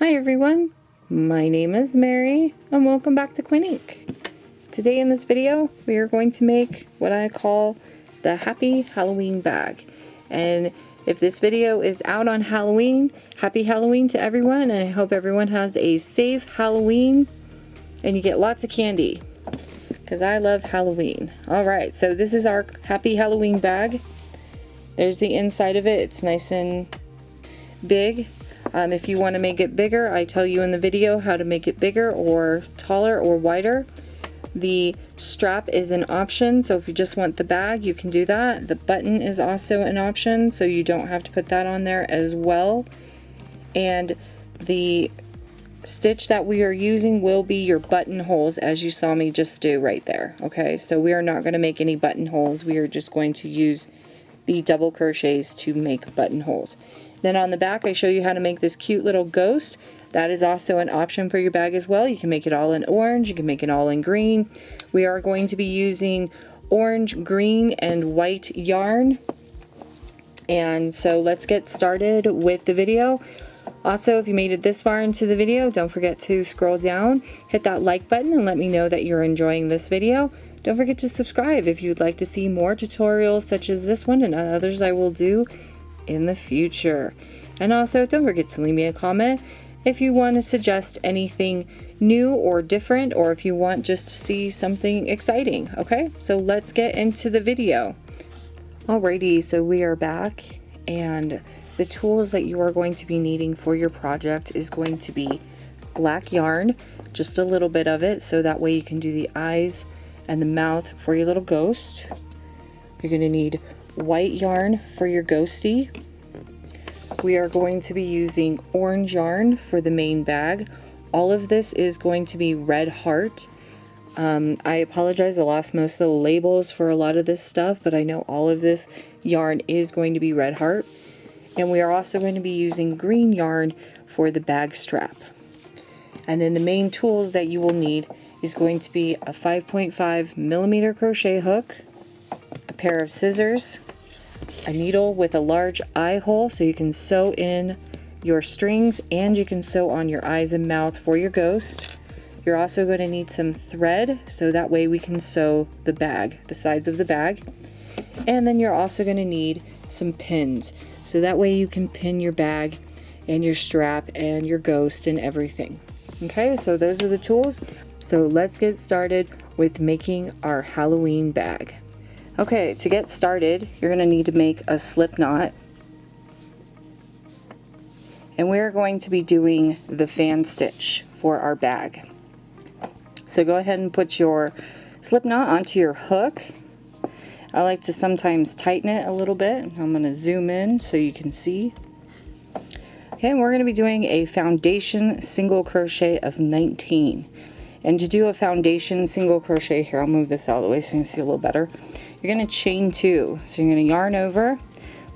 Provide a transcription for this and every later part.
Hi everyone, my name is Mary and welcome back to Quinn Ink. Today in this video we are going to make what I call the Happy Halloween bag. And if this video is out on Halloween, happy Halloween to everyone, and I hope everyone has a safe Halloween and you get lots of candy because I love Halloween. Alright, so this is our Happy Halloween bag. There's the inside of it. It's nice and big. If you want to make it bigger, I tell you in the video how to make it bigger or taller or wider. The strap is an option, so if you just want the bag, you can do that. The button is also an option, so you don't have to put that on there as well. And the stitch that we are using will be your buttonholes, as you saw me just do right there. Okay, so we are not going to make any buttonholes. We are just going to use the double crochets to make buttonholes. Then on the back I show you how to make this cute little ghost. That is also an option for your bag as well. You can make it all in orange, you can make it all in green. We are going to be using orange, green, and white yarn. And so let's get started with the video. Also, if you made it this far into the video, don't forget to scroll down, hit that like button, and let me know that you're enjoying this video. Don't forget to subscribe if you'd like to see more tutorials such as this one and others I will do in the future. And also don't forget to leave me a comment if you want to suggest anything new or different, or if you want just to see something exciting. Okay, so let's get into the video. Alrighty, so we are back, and the tools that you are going to be needing for your project is going to be black yarn, just a little bit of it, so that way you can do the eyes and the mouth for your little ghost. You're going to need white yarn for your ghosty. We are going to be using orange yarn for the main bag. All of this is going to be red heart. I apologize, I lost most of the labels for a lot of this stuff, but I know all of this yarn is going to be red heart. And we are also going to be using green yarn for the bag strap. And then the main tools that you will need is going to be a 5.5mm crochet hook, a pair of scissors, a needle with a large eye hole so you can sew in your strings, and you can sew on your eyes and mouth for your ghost. You're also going to need some thread so that way we can sew the bag, the sides of the bag. And then you're also going to need some pins so that way you can pin your bag and your strap and your ghost and everything. Okay, so those are the tools. So let's get started with making our Halloween bag. Okay, to get started, you're going to need to make a slip knot. And we're going to be doing the fan stitch for our bag. So go ahead and put your slip knot onto your hook. I like to sometimes tighten it a little bit. I'm going to zoom in so you can see. Okay, we're going to be doing a foundation single crochet of 19. And to do a foundation single crochet, here I'll move this out of the way so you can see a little better. You're going to chain 2. So you're going to yarn over,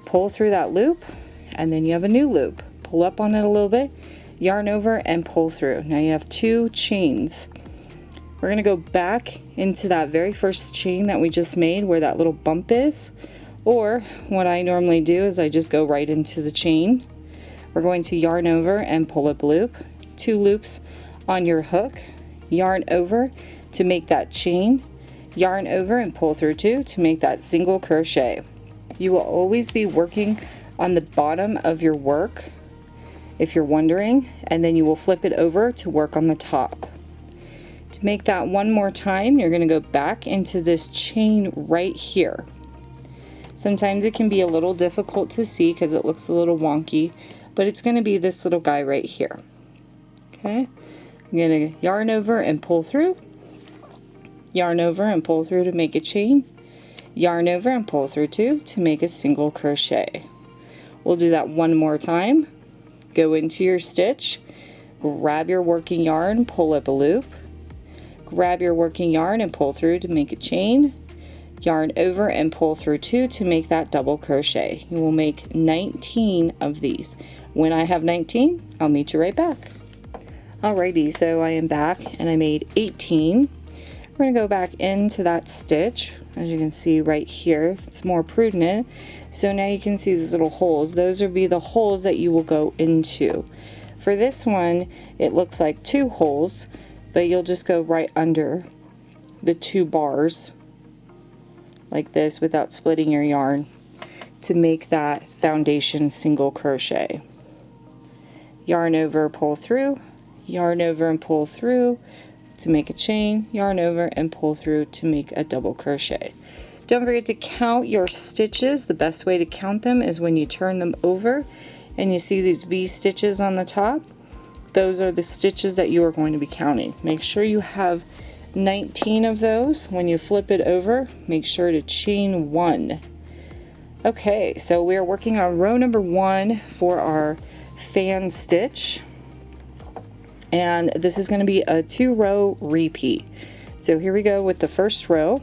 pull through that loop, and then you have a new loop. Pull up on it a little bit, yarn over, and pull through. Now you have 2 chains. We're going to go back into that very first chain that we just made where that little bump is. Or what I normally do is I just go right into the chain. We're going to yarn over and pull up loop. 2 loops on your hook. Yarn over to make that chain. Yarn over and pull through 2 to make that single crochet. You will always be working on the bottom of your work if you're wondering, and then you will flip it over to work on the top. To make that one more time, you're going to go back into this chain right here. Sometimes it can be a little difficult to see because it looks a little wonky, but it's going to be this little guy right here. Okay, I'm going to yarn over and pull through. Yarn over and pull through to make a chain, yarn over and pull through 2 to make a single crochet. We'll do that one more time. Go into your stitch, grab your working yarn, pull up a loop, grab your working yarn and pull through to make a chain, yarn over and pull through 2 to make that double crochet. You will make 19 of these. When I have 19, I'll meet you right back. Alrighty, so I am back and I made 18. We're going to go back into that stitch, as you can see right here. It's more prudent. So now you can see these little holes. Those will be the holes that you will go into For this one, it looks like 2 holes, but you'll just go right under the 2 bars like this without splitting your yarn to make that foundation single crochet. Yarn over, pull through, yarn over and pull through to make a chain, yarn over and pull through to make a double crochet. Don't forget to count your stitches. The best way to count them is when you turn them over and you see these V stitches on the top. Those are the stitches that you are going to be counting. Make sure you have 19 of those. When you flip it over, make sure to chain 1. Okay, so we are working on row number 1 for our fan stitch, and this is going to be a 2-row repeat. So here we go with the first row.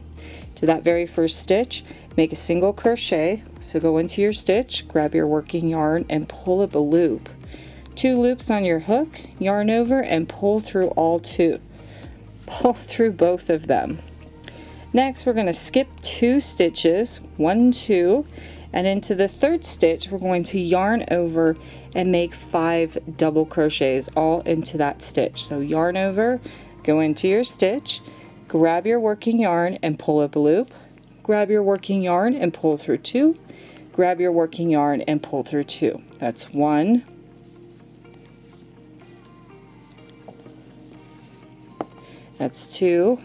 To that very first stitch, make a single crochet. So go into your stitch, grab your working yarn and pull up a loop. 2 loops on your hook, yarn over and pull through all 2. Pull through both of them. Next, we're going to skip 2 stitches, 1, 2, and into the third stitch we're going to yarn over and make 5 double crochets all into that stitch. So yarn over, go into your stitch, grab your working yarn and pull up a loop, grab your working yarn and pull through 2, grab your working yarn and pull through 2. That's 1, that's 2,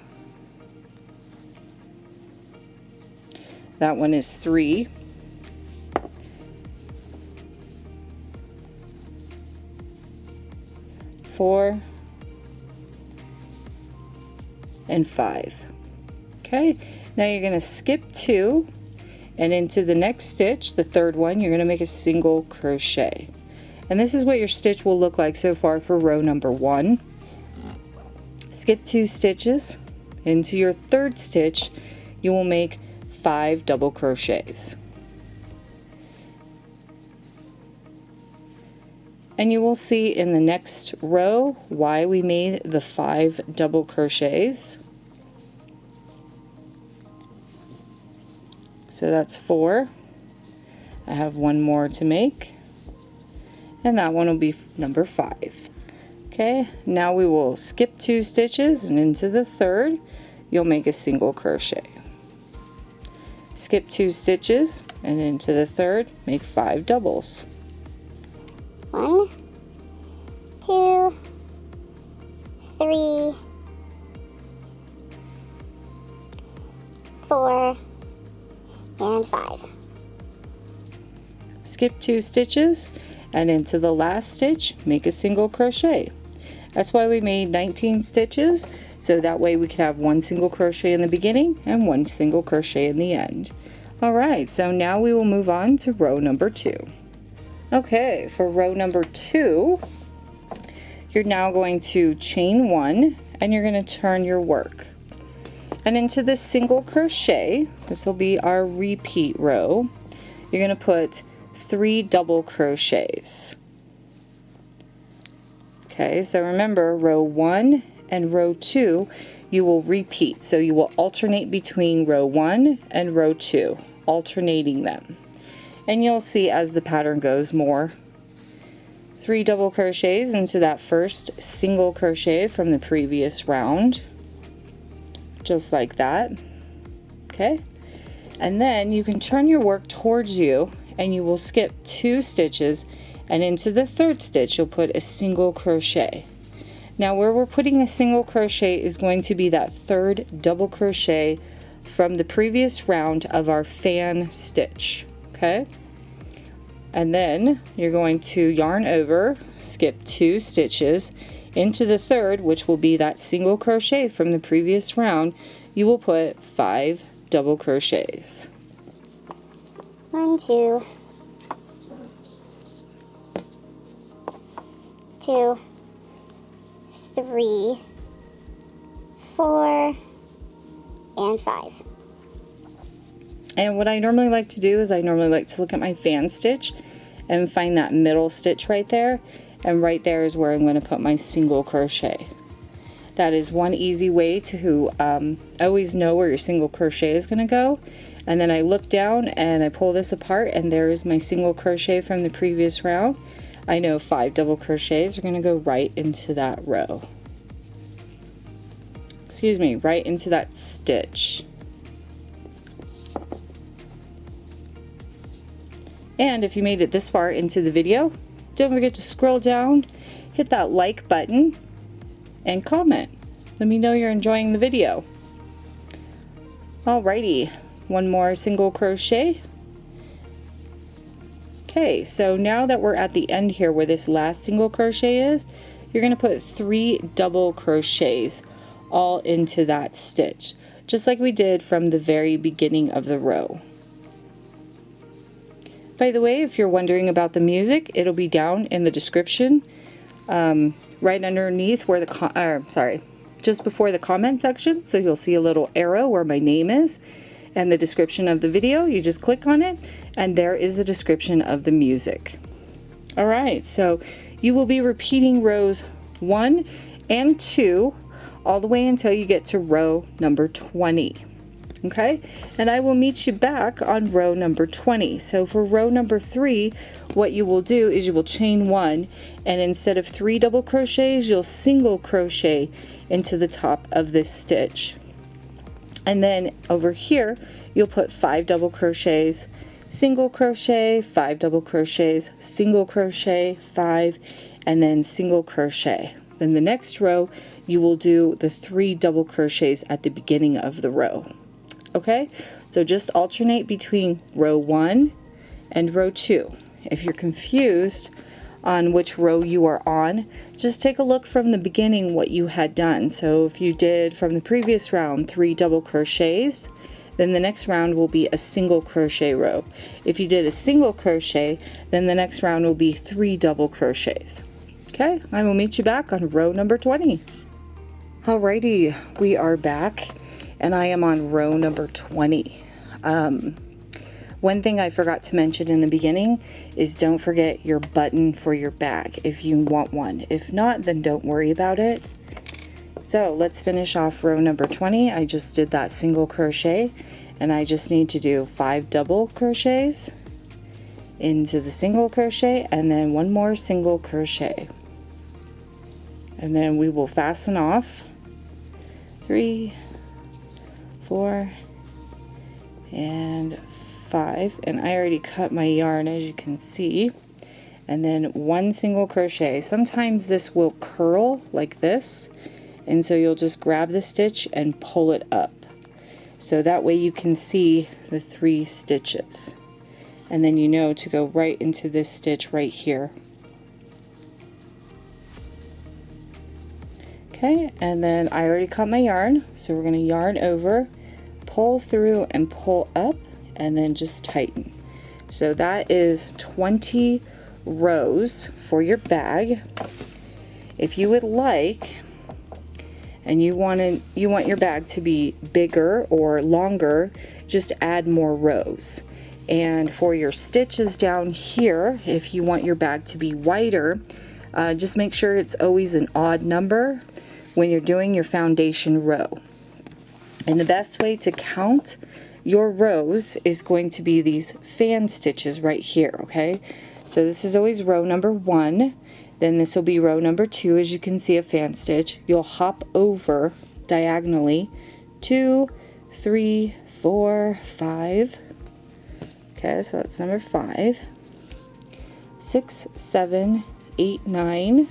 that one is 3, four, and 5. Okay, now you're going to skip 2 and into the next stitch, the third one, you're going to make a single crochet. And this is what your stitch will look like so far for row number 1. Skip 2 stitches, into your third stitch you will make 5 double crochets. And you will see in the next row why we made the 5 double crochets. So that's 4. I have 1 more to make, and that one will be number 5. Okay, now we will skip 2 stitches and into the third you'll make a single crochet. Skip 2 stitches and into the third make 5 doubles. 1, 2, 3, 4, and 5. Skip 2 stitches and into the last stitch make a single crochet. That's why we made 19 stitches, so that way we could have 1 single crochet in the beginning and 1 single crochet in the end. Alright, so now we will move on to row number 2. Okay, for row number 2, you're now going to chain 1 and you're going to turn your work. And into this single crochet, this will be our repeat row, you're going to put 3 double crochets. Okay, so remember, row 1 and row 2 you will repeat, so you will alternate between row 1 and row 2, alternating them. And you'll see as the pattern goes more. 3 double crochets into that first single crochet from the previous round, just like that. Okay, and then you can turn your work towards you and you will skip 2 stitches, and into the third stitch you'll put a single crochet. Now where we're putting a single crochet is going to be that third double crochet from the previous round of our fan stitch. Okay, and then you're going to yarn over, skip 2 stitches, into the third, which will be that single crochet from the previous round, you will put 5 double crochets. 1, 2, 2, 3, 4, and 5. And what I normally like to do is I normally like to look at my fan stitch and find that middle stitch right there, and right there is where I'm going to put my single crochet. That is one easy way to always know where your single crochet is going to go. And then I look down and I pull this apart and there is my single crochet from the previous round. I know 5 double crochets are going to go right into that row. Excuse me, right into that stitch. And if you made it this far into the video, don't forget to scroll down, hit that like button, and comment. Let me know you're enjoying the video. Alrighty, one more single crochet. Okay, so now that we're at the end here where this last single crochet is, you're going to put 3 double crochets all into that stitch, just like we did from the very beginning of the row. By the way, if you're wondering about the music, it'll be down in the description, right underneath where just before the comment section. So you'll see a little arrow where my name is and the description of the video. You just click on it and there is the description of the music. All right, so you will be repeating rows 1 and 2 all the way until you get to row number 20. Okay, and I will meet you back on row number 20. So for row number 3, what you will do is you will chain 1, and instead of 3 double crochets, you'll single crochet into the top of this stitch. And then over here, you'll put 5 double crochets, single crochet, 5 double crochets, single crochet, 5, and then single crochet. Then the next row, you will do the 3 double crochets at the beginning of the row. Okay, so just alternate between row 1 and row 2. If you're confused on which row you are on, just take a look from the beginning what you had done. So if you did from the previous round 3 double crochets, then the next round will be a single crochet row. If you did a single crochet, then the next round will be 3 double crochets. Okay, I will meet you back on row number 20. Alrighty, we are back. And I am on row number 20. One thing I forgot to mention in the beginning is don't forget your button for your bag if you want one. If not, then don't worry about it. So let's finish off row number 20. I just did that single crochet and I just need to do 5 double crochets into the single crochet and then 1 more single crochet. And then we will fasten off 3, 4 and 5, and I already cut my yarn as you can see, and then 1 single crochet. Sometimes this will curl like this, and so you'll just grab the stitch and pull it up, so that way you can see the 3 stitches, and then you know to go right into this stitch right here. Okay, and then I already cut my yarn, so we're going to yarn over, pull through and pull up, and then just tighten. So that is 20 rows for your bag. If you would like, and you want your bag to be bigger or longer, just add more rows. And for your stitches down here, if you want your bag to be wider, just make sure it's always an odd number when you're doing your foundation row. And the best way to count your rows is going to be these fan stitches right here, okay? So this is always row number 1, then this will be row number 2, as you can see, a fan stitch. You'll hop over diagonally 2, 3, 4, 5. Okay, so that's number 5. 6, 7, 8, 9,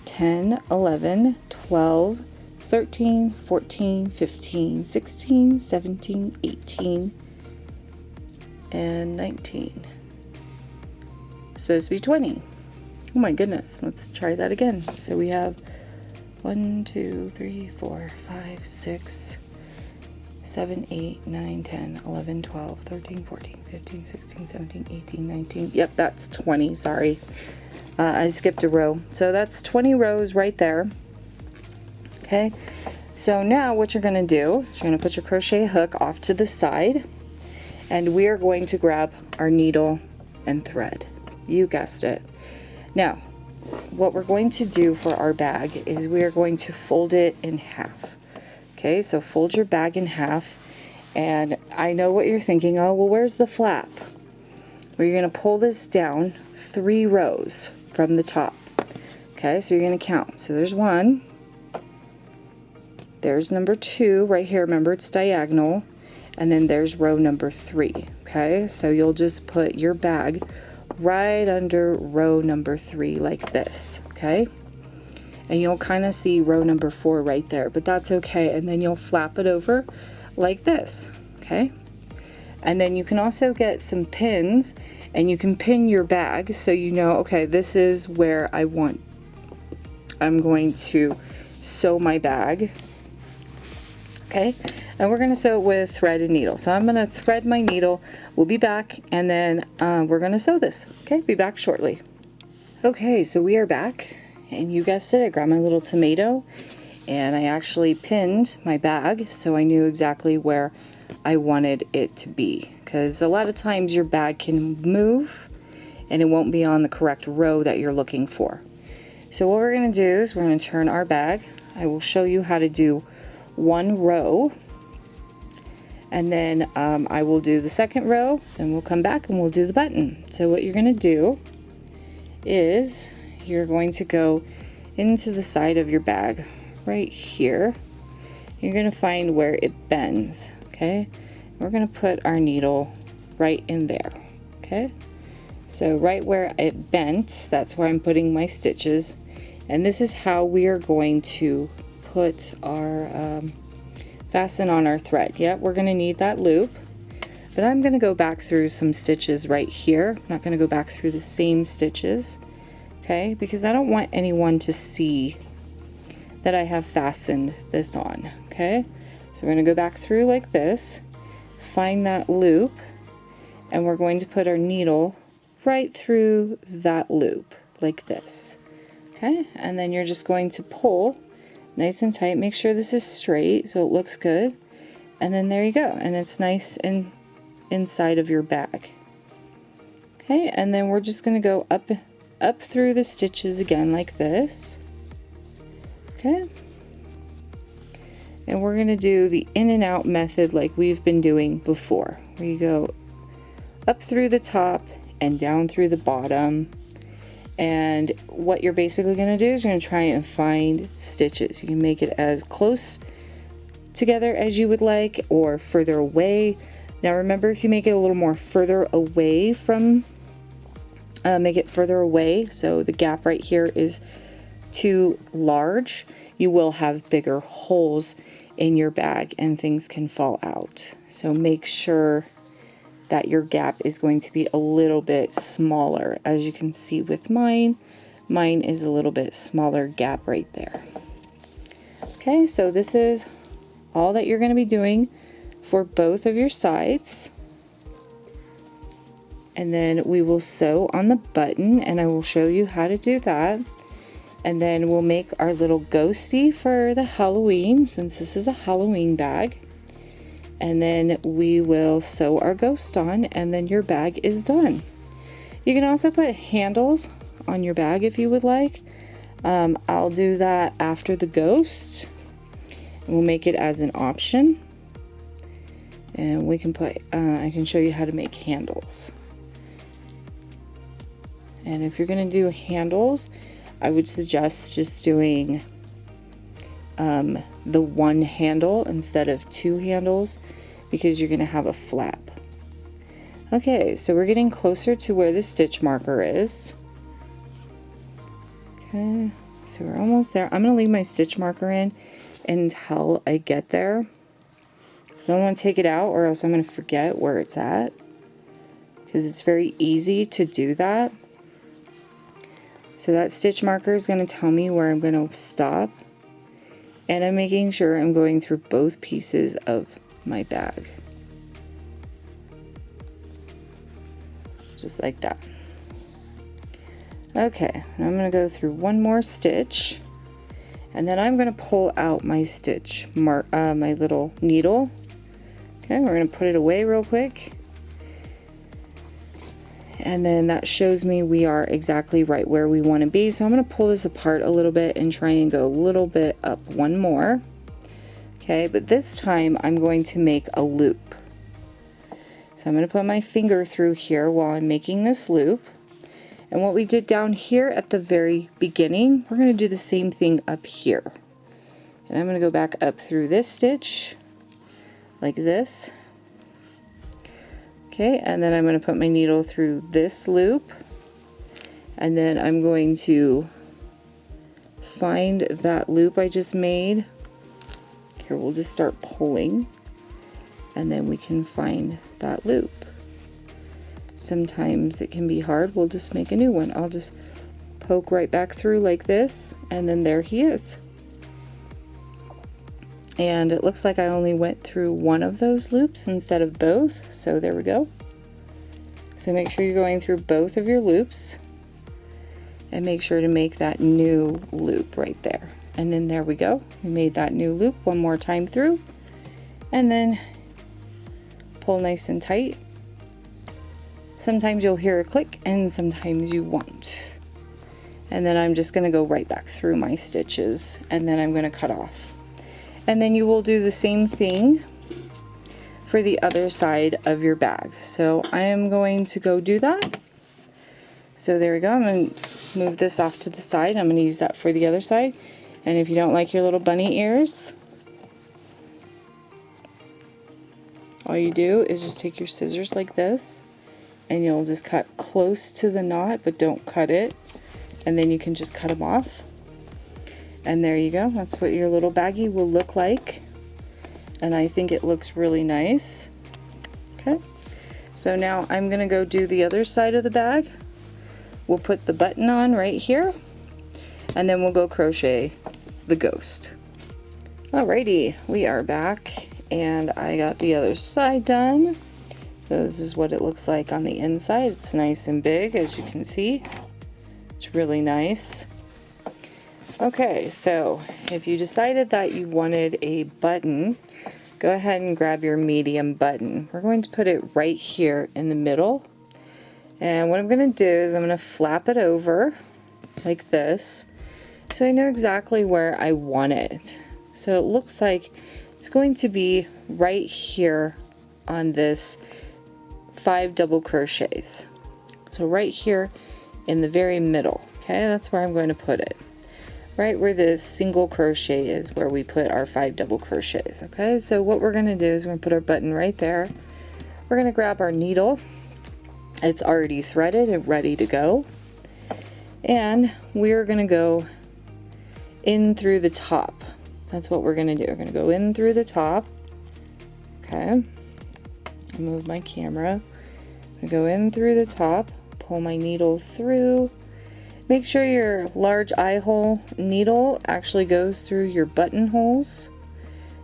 10, 11, 12, 13, 14, 15, 16, 17, 18, and 19. It's supposed to be 20. Oh my goodness, let's try that again. So we have 1, 2, 3, 4, 5, 6, 7, 8, 9, 10, 11, 12, 13, 14, 15, 16, 17, 18, 19. Yep, that's 20, sorry. I skipped a row. So that's 20 rows right there. Okay, so now what you're going to do is you're going to put your crochet hook off to the side, and we are going to grab our needle and thread. You guessed it. Now, what we're going to do for our bag is we are going to fold it in half. Okay, so fold your bag in half, and I know what you're thinking, oh, well, where's the flap? Well, you're going to pull this down 3 rows from the top. Okay, so you're going to count. So there's 1, there's number 2 right here, remember it's diagonal, and then there's row number 3. Okay, so you'll just put your bag right under row number 3 like this. Okay, and you'll kind of see row number 4 right there, but that's okay. And then you'll flap it over like this. Okay, and then you can also get some pins, and you can pin your bag so you know, okay, this is where I'm going to sew my bag. Okay, and we're going to sew it with thread and needle. So I'm going to thread my needle. We'll be back, and then we're going to sew this. Okay, be back shortly. Okay, so we are back, and you guessed it, I grabbed my little tomato, and I actually pinned my bag so I knew exactly where I wanted it to be, because a lot of times your bag can move and it won't be on the correct row that you're looking for. So what we're going to do is we're going to turn our bag. I will show you how to do 1 row, and then I will do the 2nd row, and we'll come back and we'll do the button. So what you're going to do is you're going to go into the side of your bag right here. You're going to find where it bends. Okay, we're going to put our needle right in there. Okay, so right where it bent, that's where I'm putting my stitches, and this is how we are going to put our fasten on our thread. Yep, we're going to need that loop, but I'm going to go back through some stitches right here. I'm not going to go back through the same stitches, okay, because I don't want anyone to see that I have fastened this on. Okay, so we're going to go back through like this, find that loop, and we're going to put our needle right through that loop like this. Okay, and then you're just going to pull nice and tight. Make sure this is straight so it looks good, and then there you go, and it's nice and inside of your bag. Okay, and then we're just going to go up through the stitches again like this. Okay, and we're going to do the in and out method like we've been doing before, where you go up through the top and down through the bottom. And what you're basically going to do is you're going to try and find stitches. You can make it as close together as you would like, or further away. Now remember, if you make it a little more further away from, make it further away, so the gap right here is too large, you will have bigger holes in your bag and things can fall out. So make sure that your gap is going to be a little bit smaller. As you can see with mine is a little bit smaller gap right there. Okay, so this is all that you're going to be doing for both of your sides. And then we will sew on the button, and I will show you how to do that. And then we'll make our little ghosty for the Halloween, since this is a Halloween bag. And then we will sew our ghost on, and then your bag is done. You can also put handles on your bag if you would like. I'll do that after the ghost. We'll make it as an option, and we can put I can show you how to make handles. And if you're going to do handles, I would suggest just doing the one handle instead of 2 handles, because you're going to have a flap. Okay, so we're getting closer to where the stitch marker is. Okay, so we're almost there. I'm going to leave my stitch marker in until I get there, so I don't want to take it out or else I'm going to forget where it's at, because it's very easy to do that. So that stitch marker is going to tell me where I'm going to stop. And I'm making sure I'm going through both pieces of my bag. Just like that. Okay, and I'm going to go through one more stitch. And then I'm going to pull out my stitch, my little needle. Okay, we're going to put it away real quick. And then that shows me we are exactly right where we want to be. So I'm going to pull this apart a little bit and try and go a little bit up one more. Okay, but this time I'm going to make a loop. So I'm going to put my finger through here while I'm making this loop. And what we did down here at the very beginning, we're going to do the same thing up here. And I'm going to go back up through this stitch like this. Okay, and then I'm going to put my needle through this loop, and then I'm going to find that loop I just made. Here, we'll just start pulling, and then we can find that loop. Sometimes it can be hard. We'll just make a new one. I'll just poke right back through like this, and then there he is. And it looks like I only went through one of those loops instead of both, so there we go. So make sure you're going through both of your loops, and make sure to make that new loop right there. And then there we go. We made that new loop one more time through, and then pull nice and tight. Sometimes you'll hear a click and sometimes you won't. And then I'm just going to go right back through my stitches, and then I'm going to cut off. And then you will do the same thing for the other side of your bag. So I am going to go do that. So there we go. I'm going to move this off to the side. I'm going to use that for the other side. And if you don't like your little bunny ears, all you do is just take your scissors like this, and you'll just cut close to the knot, but don't cut it. And then you can just cut them off. And there you go. That's what your little baggie will look like. And I think it looks really nice. Okay. So now I'm going to go do the other side of the bag. We'll put the button on right here, and then we'll go crochet the ghost. Alrighty, we are back, and I got the other side done. So this is what it looks like on the inside. It's nice and big, as you can see. It's really nice. Okay, so if you decided that you wanted a button, go ahead and grab your medium button. We're going to put it right here in the middle. And what I'm going to do is I'm going to flap it over like this, so I know exactly where I want it. So it looks like it's going to be right here on this 5 double crochets. So right here in the very middle. Okay, that's where I'm going to put it. Right where this single crochet is, where we put our 5 double crochets. Okay, so what we're going to do is we're going to put our button right there. We're going to grab our needle. It's already threaded and ready to go. And we're going to go in through the top. That's what we're going to do. We're going to go in through the top. Okay. I'll move my camera. I go in through the top, pull my needle through. Make sure your large eye hole needle actually goes through your buttonholes,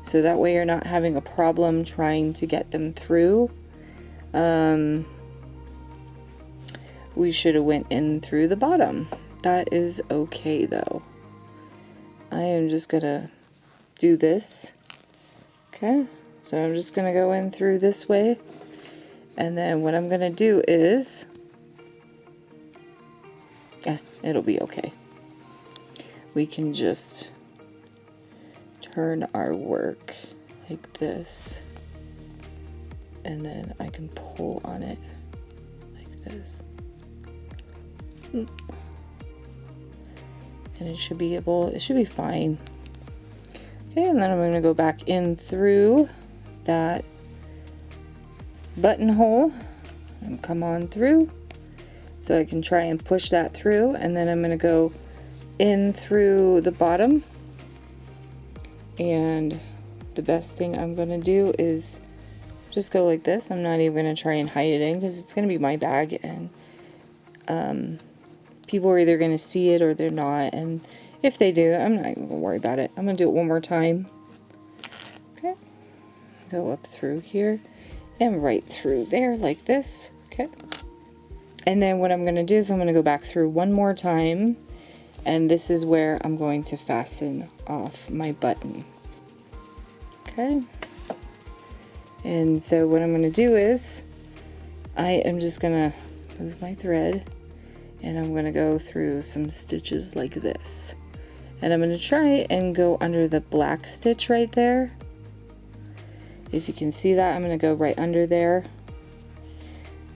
so that way you're not having a problem trying to get them through. We should have went in through the bottom. That is okay though. I am just gonna do this. Okay, so I'm just gonna go in through this way, and then what I'm gonna do is it'll be okay. We can just turn our work like this, and then I can pull on it like this. And it should be fine. Okay, and then I'm going to go back in through that buttonhole and come on through. So I can try and push that through, and then I'm going to go in through the bottom. And the best thing I'm going to do is just go like this. I'm not even going to try and hide it in, because it's going to be my bag, and people are either going to see it or they're not. And if they do, I'm not even going to worry about it. I'm going to do it one more time. Okay. Go up through here and right through there like this. Okay. And then what I'm going to do is I'm going to go back through one more time, and this is where I'm going to fasten off my button. Okay. And so what I'm going to do is I am just going to move my thread, and I'm going to go through some stitches like this. And I'm going to try and go under the black stitch right there. If you can see that, I'm going to go right under there.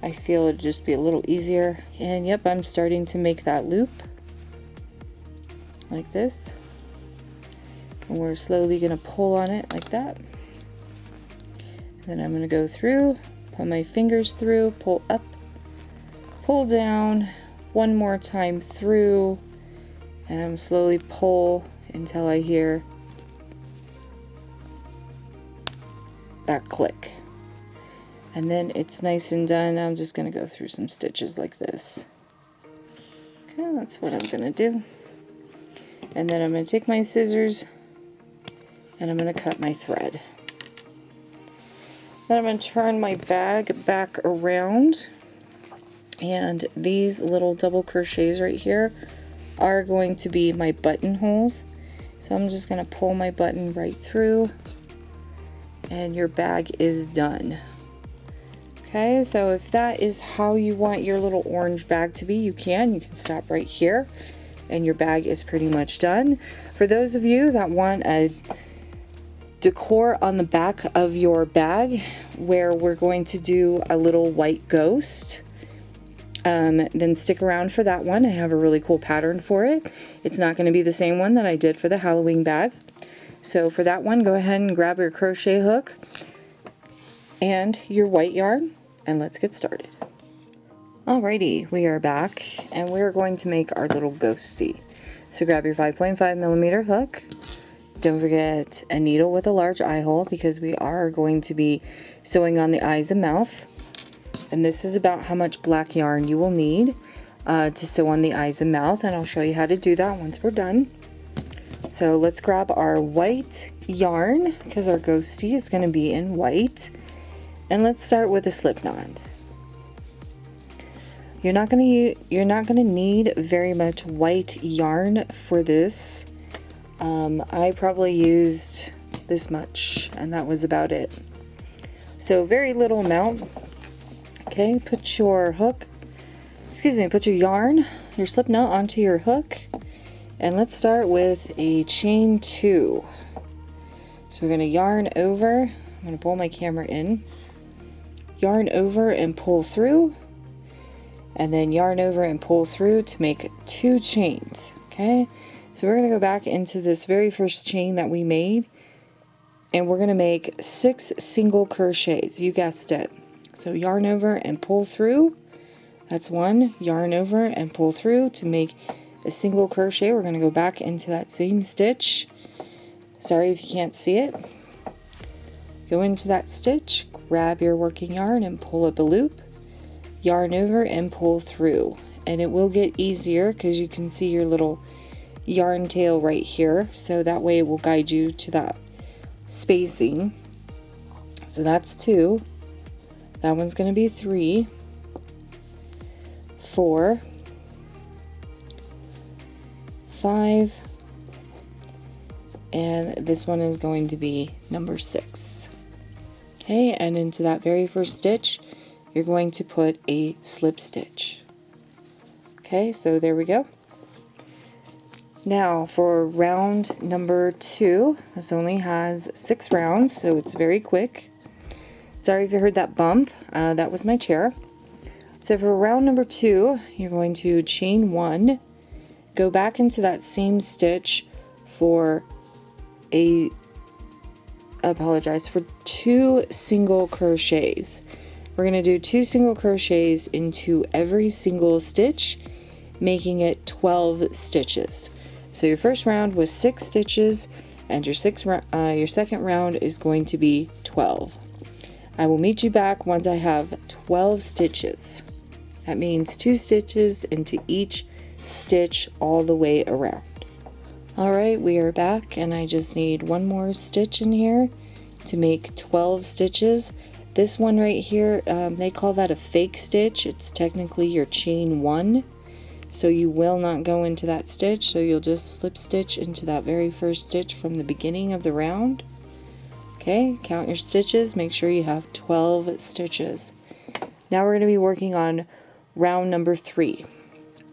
I feel it'd just be a little easier. And yep, I'm starting to make that loop like this. And we're slowly going to pull on it like that. Then I'm going to go through, put my fingers through, pull up, pull down, one more time through, and I'm slowly pull until I hear that click. And then it's nice and done. I'm just going to go through some stitches like this. Okay, that's what I'm going to do. And then I'm going to take my scissors and I'm going to cut my thread. Then I'm going to turn my bag back around, and these little double crochets right here are going to be my buttonholes. So I'm just going to pull my button right through, and your bag is done. Okay, so if that is how you want your little orange bag to be, you can stop right here, and your bag is pretty much done. For those of you that want a decor on the back of your bag where we're going to do a little white ghost, then stick around for that one. I have a really cool pattern for it. It's not going to be the same one that I did for the Halloween bag. So for that one, go ahead and grab your crochet hook and your white yarn, and let's get started. Alrighty, we are back, and we're going to make our little ghosty. So grab your 5.5mm hook. Don't forget a needle with a large eye hole, because we are going to be sewing on the eyes and mouth. And this is about how much black yarn you will need to sew on the eyes and mouth, and I'll show you how to do that once we're done. So let's grab our white yarn, because our ghosty is going to be in white. And let's start with a slip knot. You're not going to need very much white yarn for this. I probably used this much, and that was about it. So very little amount. Okay, put your yarn, your slip knot onto your hook, and let's start with a chain 2. So we're going to yarn over. I'm going to pull my camera in, yarn over and pull through, and then yarn over and pull through to make 2 chains. Okay, so we're going to go back into this very first chain that we made, and we're going to make 6 single crochets. You guessed it. So yarn over and pull through. That's 1. Yarn over and pull through to make a single crochet. We're going to go back into that same stitch. Sorry if you can't see it. Go into that stitch, grab your working yarn and pull up a loop. Yarn over and pull through. And it will get easier because you can see your little yarn tail right here. So that way it will guide you to that spacing. So that's 2. That one's going to be 3, 4, 5, and this one is going to be number 6. Okay, and into that very first stitch, you're going to put a slip stitch. Okay, so there we go. Now for round number 2, this only has 6 rounds, so it's very quick. Sorry if you heard that bump, that was my chair. So for round number 2, you're going to chain 1, go back into that same stitch for 2 single crochets. We're going to do 2 single crochets into every single stitch, making it 12 stitches. So your first round was 6 stitches, and your second round is going to be 12. I will meet you back once I have 12 stitches. That means 2 stitches into each stitch all the way around. Alright, we are back, and I just need one more stitch in here to make 12 stitches. This one right here, they call that a fake stitch. It's technically your chain 1, so you will not go into that stitch, so you'll just slip stitch into that very first stitch from the beginning of the round. Okay, count your stitches, make sure you have 12 stitches. Now we're going to be working on round number 3.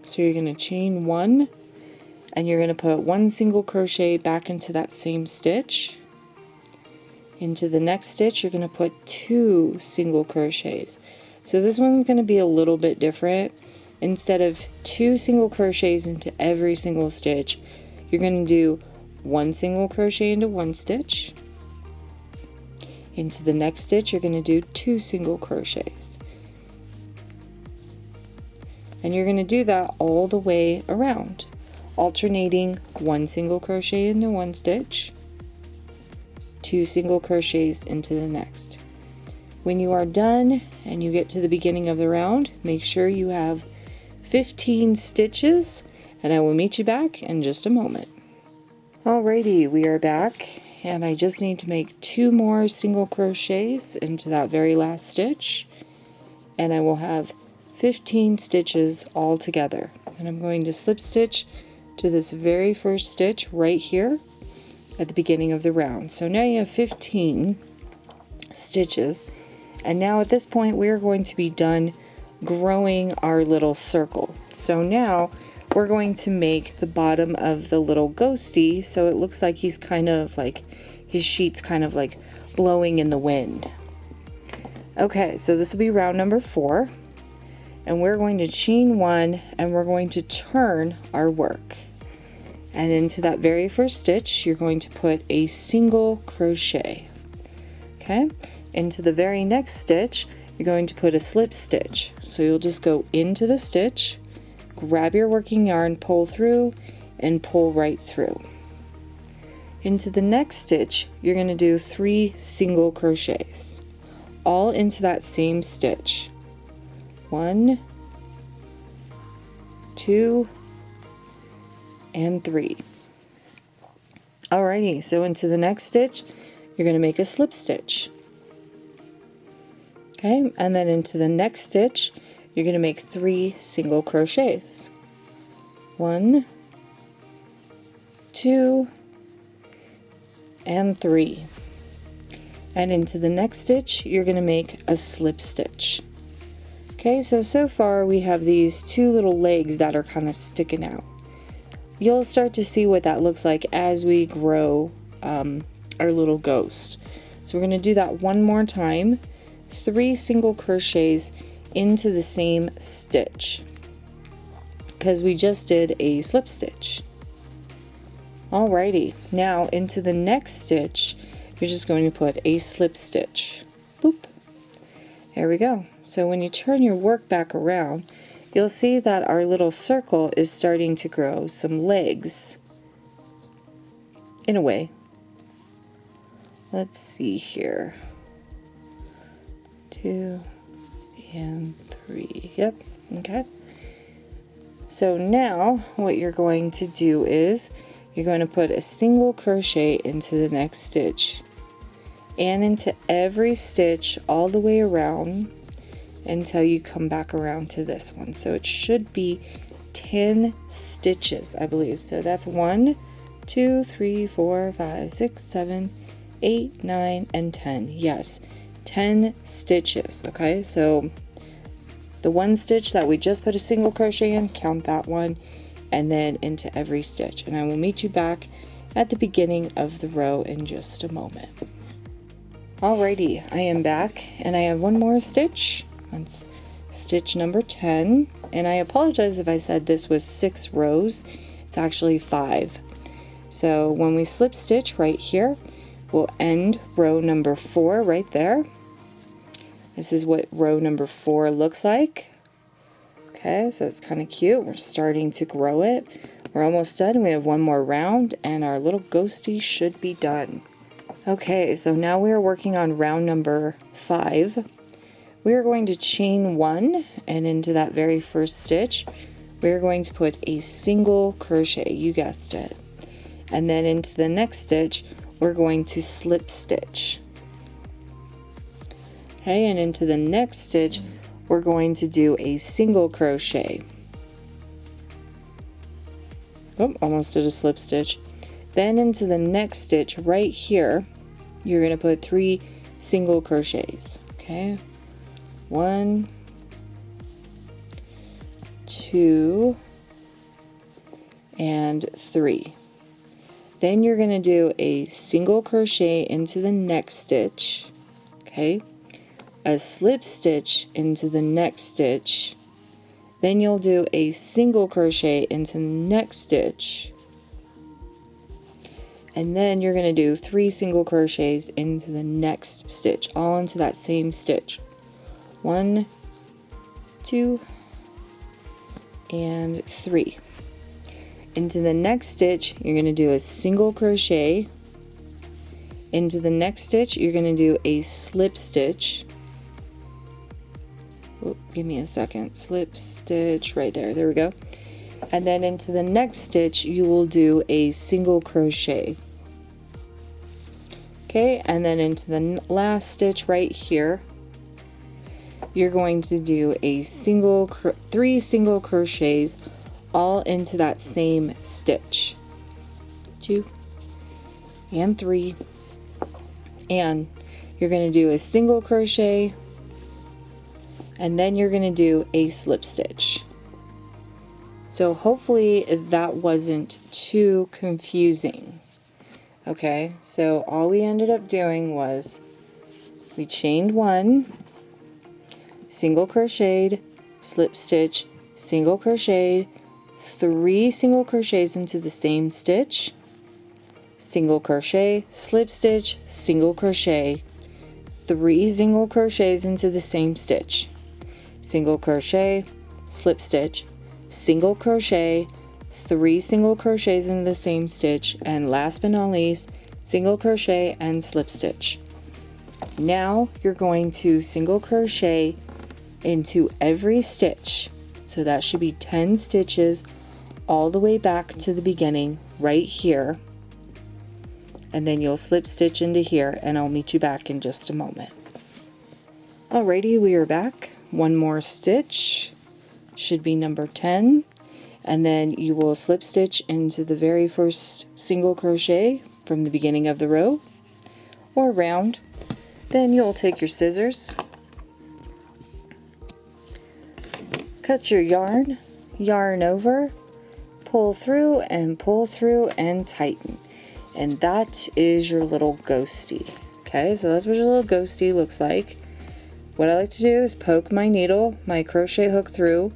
So you're going to chain 1, and you're going to put 1 single crochet back into that same stitch. Into the next stitch, you're going to put 2 single crochets. So this one's going to be a little bit different. Instead of 2 single crochets into every single stitch, you're going to do 1 single crochet into one stitch. Into the next stitch, you're going to do 2 single crochets. And you're going to do that all the way around, alternating 1 single crochet into one stitch, 2 single crochets into the next. When you are done and you get to the beginning of the round, make sure you have 15 stitches, and I will meet you back in just a moment. Alrighty, we are back, and I just need to make 2 more single crochets into that very last stitch, and I will have 15 stitches all together. And I'm going to slip stitch to this very first stitch right here at the beginning of the round. So now you have 15 stitches, and now at this point we're going to be done growing our little circle. So now we're going to make the bottom of the little ghosty so it looks like he's kind of like, his sheet's kind of like blowing in the wind. Okay, so this will be round number 4, and we're going to chain 1 and we're going to turn our work. And into that very first stitch, you're going to put a single crochet. Okay, into the very next stitch, you're going to put a slip stitch. So you'll just go into the stitch, grab your working yarn, pull through, and pull right through. Into the next stitch, you're going to do 3 single crochets, all into that same stitch. 1, 2, and 3. Alrighty, so into the next stitch, you're going to make a slip stitch. Okay, and then into the next stitch, you're going to make 3 single crochets. 1, 2, and 3. And into the next stitch, you're going to make a slip stitch. Okay, so far we have these 2 little legs that are kind of sticking out. You'll start to see what that looks like as we grow our little ghost. So we're going to do that one more time. 3 single crochets into the same stitch, because we just did a slip stitch. Alrighty, now into the next stitch, you're just going to put a slip stitch. Boop. There we go. So when you turn your work back around, you'll see that our little circle is starting to grow some legs. In a way. Let's see here. 2 and 3. Yep. Okay. So now what you're going to do is you're going to put a single crochet into the next stitch and into every stitch all the way around until you come back around to this one. So it should be 10 stitches, I believe. So that's 1, 2, 3, 4, 5, 6, 7, 8, 9, and 10. Yes, 10 stitches. Okay, so the one stitch that we just put a single crochet in, count that one, and then into every stitch. And I will meet you back at the beginning of the row in just a moment. Alrighty, I am back, and I have one more stitch. That's stitch number 10, and I apologize if I said this was 6 rows. It's actually 5. So when we slip stitch right here, we'll end row number 4 right there. This is what row number 4 looks like. Okay, so it's kind of cute. We're starting to grow it. We're almost done. We have one more round, and our little ghosty should be done. Okay, so now we are working on round number 5. We are going to chain 1, and into that very first stitch, we're going to put a single crochet, you guessed it. And then into the next stitch, we're going to slip stitch. Okay, and into the next stitch, we're going to do a single crochet. Oh, almost did a slip stitch. Then into the next stitch right here, you're going to put 3 single crochets. Okay, 1, 2, and 3. Then you're going to do a single crochet into the next stitch. Okay, a slip stitch into the next stitch, then you'll do a single crochet into the next stitch, and then you're going to do 3 single crochets into the next stitch, all into that same stitch. 1, 2, and 3. Into the next stitch, you're going to do a single crochet. Into the next stitch, you're going to do a slip stitch. Oh, give me a second. Slip stitch right there. There we go. And then into the next stitch, you will do a single crochet. Okay, and then into the last stitch right here, you're going to do a 3 single crochets all into that same stitch. 2 and 3, and you're going to do a single crochet, and then you're going to do a slip stitch. So hopefully that wasn't too confusing. Okay, so all we ended up doing was we chained 1, single crocheted, slip stitch, single crocheted, 3 single crochets into the same stitch, single crochet, slip stitch, single crochet, 3 single crochets into the same stitch, single crochet, slip stitch, single crochet, 3 single crochets into the same stitch, and last but not least, single crochet and slip stitch. Now you're going to single crochet into every stitch, so that should be 10 stitches all the way back to the beginning right here, and then you'll slip stitch into here, and I'll meet you back in just a moment. Alrighty, we are back. One more stitch, should be number 10, and then you will slip stitch into the very first single crochet from the beginning of the row or round. Then you'll take your scissors, cut your yarn, yarn over, pull through and tighten. And that is your little ghostie. Okay, so that's what your little ghostie looks like. What I like to do is poke my needle, my crochet hook through,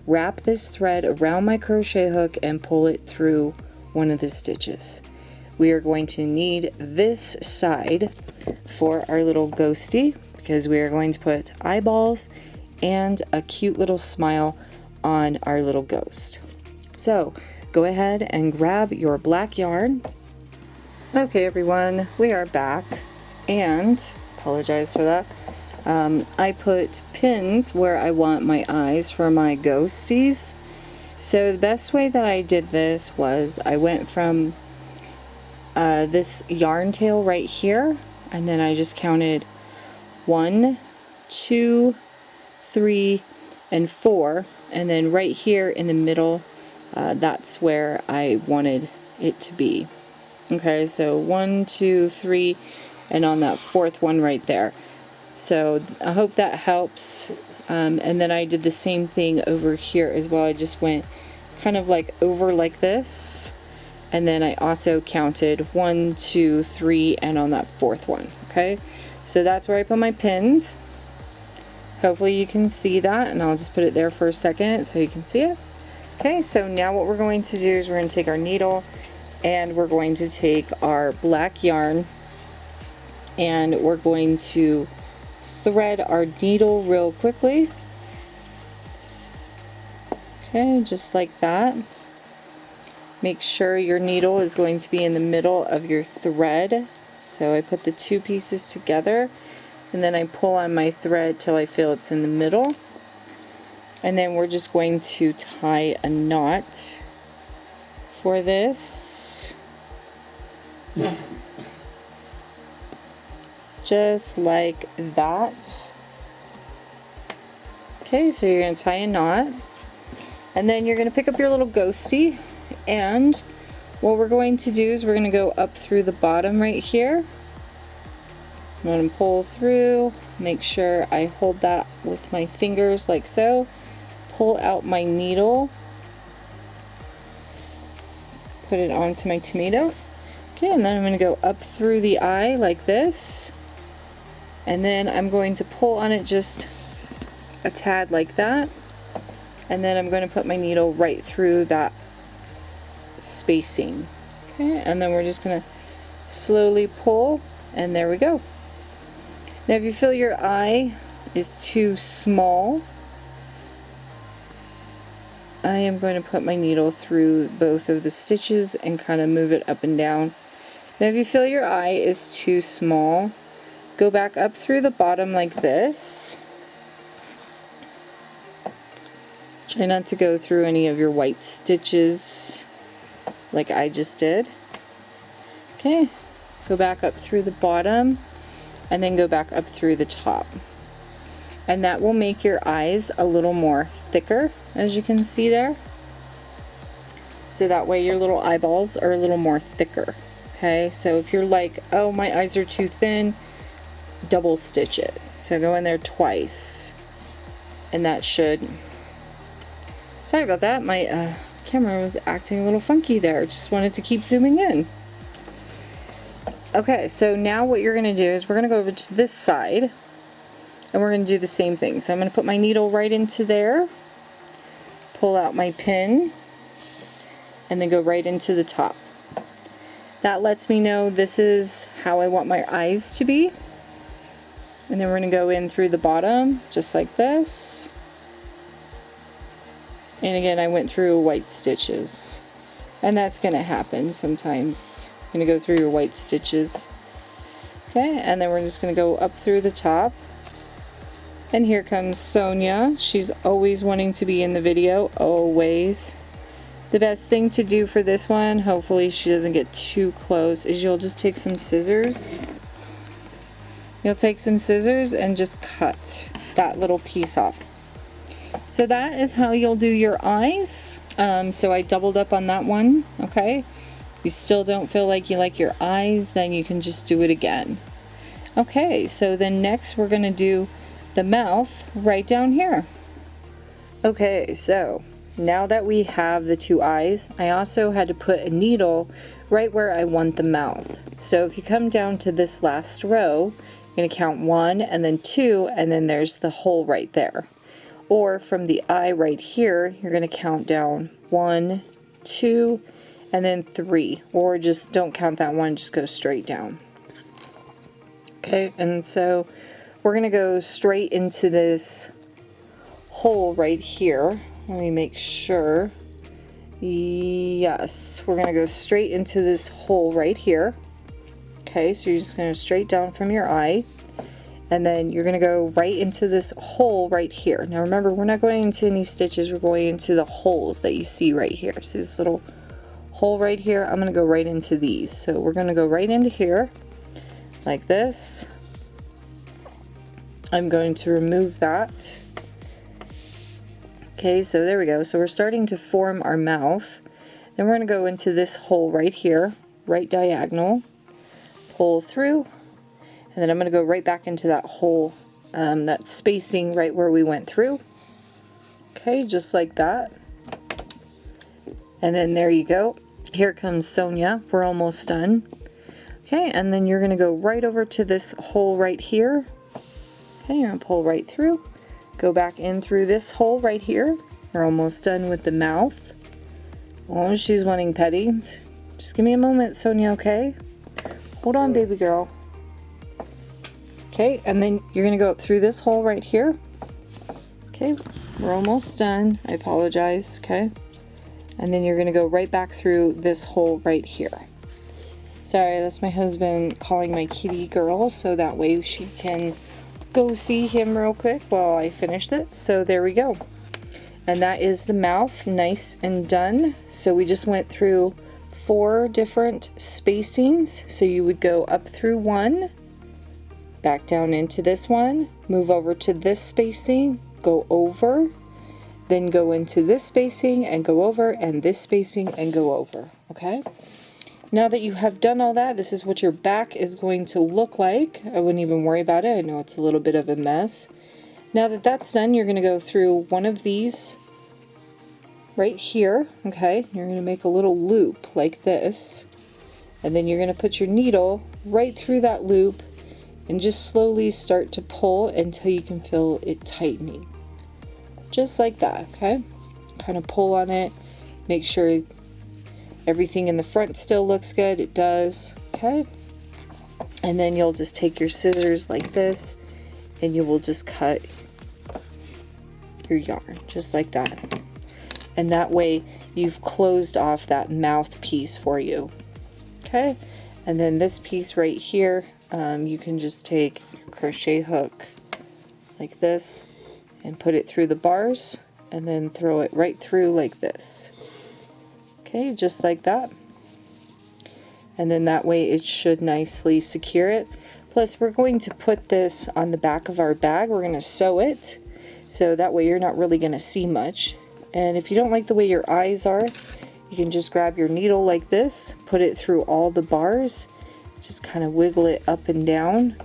wrap this thread around my crochet hook and pull it through one of the stitches. We are going to need this side for our little ghostie because we are going to put eyeballs and a cute little smile on our little ghost. So go ahead and grab your black yarn. Okay everyone, we are back, and apologize for that. I put pins where I want my eyes for my ghosties. So the best way that I did this was I went from this yarn tail right here, and then I just counted 1, 2, 3, and 4, and then right here in the middle, that's where I wanted it to be. Okay, so 1, 2, 3, and on that 4th one right there. So I hope that helps. And then I did the same thing over here as well. I just went kind of like over like this, and then I also counted 1, 2, 3, and on that 4th one. Okay, so that's where I put my pins. Hopefully you can see that, and I'll just put it there for a second so you can see it. Okay, so now what we're going to do is we're going to take our needle, and we're going to take our black yarn, and we're going to thread our needle real quickly. Okay, just like that. Make sure your needle is going to be in the middle of your thread. So I put the 2 pieces together, and then I pull on my thread till I feel it's in the middle. And then we're just going to tie a knot for this. Just like that. Okay, so you're going to tie a knot, and then you're going to pick up your little ghostie, and what we're going to do is we're going to go up through the bottom right here. I'm going to pull through, make sure I hold that with my fingers like so, pull out my needle, put it onto my tomato. Okay, and then I'm going to go up through the eye like this. And then I'm going to pull on it just a tad like that. And then I'm going to put my needle right through that spacing. Okay, and then we're just going to slowly pull, and there we go. Now if you feel your eye is too small, I am going to put my needle through both of the stitches and kind of move it up and down. Now if you feel your eye is too small, go back up through the bottom like this. Try not to go through any of your white stitches like I just did. Okay, go back up through the bottom and then go back up through the top. And that will make your eyes a little more thicker, as you can see there. So that way your little eyeballs are a little more thicker. Okay, so if you're like, oh, my eyes are too thin, double stitch it. So go in there twice, and that should... Sorry about that, my camera was acting a little funky there. Just wanted to keep zooming in. Okay, so now what you're going to do is we're going to go over to this side, and we're going to do the same thing. So I'm going to put my needle right into there, pull out my pin, and then go right into the top. That lets me know this is how I want my eyes to be. And then we're going to go in through the bottom, just like this. And again, I went through white stitches. And that's going to happen sometimes. You're going to go through your white stitches. Okay, and then we're just going to go up through the top. And here comes Sonia. She's always wanting to be in the video, always. The best thing to do for this one, hopefully she doesn't get too close, is you'll just take some scissors. You'll take some scissors and just cut that little piece off. So that is how you'll do your eyes. So I doubled up on that one, okay? If you still don't feel like you like your eyes, then you can just do it again. Okay, so then next we're going to do the mouth right down here. Okay, so now that we have the two eyes, I also had to put a needle right where I want the mouth. So if you come down to this last row, you're going to count 1 and then 2, and then there's the hole right there. Or from the eye right here, you're going to count down 1, 2, and then 3. Or just don't count that one, just go straight down. Okay, and so we're going to go straight into this hole right here. Let me make sure. Yes, we're going to go straight into this hole right here. Okay, so you're just going to straight down from your eye. And then you're going to go right into this hole right here. Now remember, we're not going into any stitches, we're going into the holes that you see right here. So this little hole right here, I'm going to go right into these. So we're going to go right into here, like this. I'm going to remove that. Okay, so there we go. So we're starting to form our mouth. Then we're going to go into this hole right here, right diagonal, pull through. And then I'm going to go right back into that hole, that spacing right where we went through. Okay, just like that. And then there you go. Here comes Sonia. We're almost done. Okay, and then you're going to go right over to this hole right here. Okay, you're going to pull right through. Go back in through this hole right here. We're almost done with the mouth. Oh, she's wanting pettings. Just give me a moment, Sonia, okay? Hold on, baby girl. Okay, and then you're going to go up through this hole right here. Okay, we're almost done. I apologize, okay? And then you're going to go right back through this hole right here. Sorry, that's my husband calling my kitty girl, so that way she can go see him real quick while I finish it. So there we go. And that is the mouth, nice and done. So we just went through 4 different spacings. So you would go up through 1, back down into this one, move over to this spacing, go over, then go into this spacing and go over, and this spacing and go over. Okay? Now that you have done all that, this is what your back is going to look like. I wouldn't even worry about it. I know it's a little bit of a mess. Now that that's done, you're going to go through one of these right here. Okay? You're going to make a little loop like this. And then you're going to put your needle right through that loop and just slowly start to pull until you can feel it tightening. Just like that, okay? Kind of pull on it, make sure everything in the front still looks good. It does, okay? And then you'll just take your scissors like this and you will just cut your yarn just like that. And that way you've closed off that mouthpiece for you, okay? And then this piece right here, you can just take your crochet hook like this and put it through the bars and then throw it right through like this. Okay, just like that. And then that way it should nicely secure it. Plus we're going to put this on the back of our bag. We're going to sew it, so that way you're not really going to see much. And if you don't like the way your eyes are, you can just grab your needle like this, put it through all the bars, just kind of wiggle it up and down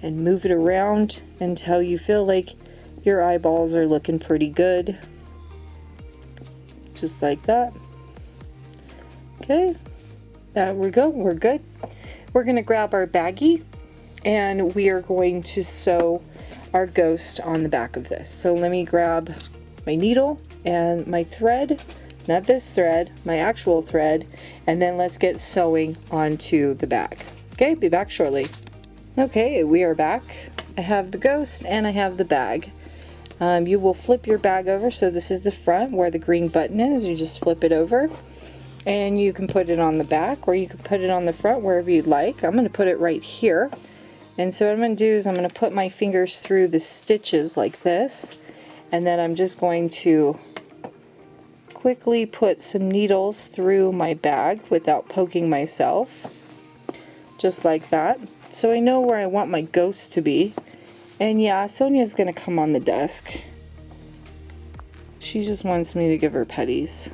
and move it around until you feel like your eyeballs are looking pretty good. Just like that. Okay, there we go, we're good. We're gonna grab our baggie and we are going to sew our ghost on the back of this. So let me grab my needle and my thread, not this thread, my actual thread, and then let's get sewing onto the bag. Okay, be back shortly. Okay, we are back. I have the ghost and I have the bag. You will flip your bag over, so this is the front where the green button is. You just flip it over and you can put it on the back or you can put it on the front, wherever you'd like. I'm going to put it right here. And so what I'm going to do is I'm going to put my fingers through the stitches like this, and then I'm just going to quickly put some needles through my bag without poking myself, just like that. So I know where I want my ghost to be. And yeah, Sonia's gonna come on the desk. She just wants me to give her petties.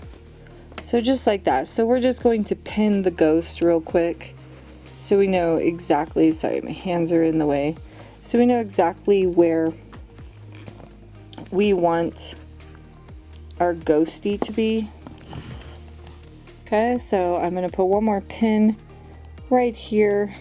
So just like that. So we're just going to pin the ghost real quick so we know exactly, sorry, my hands are in the way. So we know exactly where we want our ghosty to be. Okay, so I'm gonna put one more pin right here.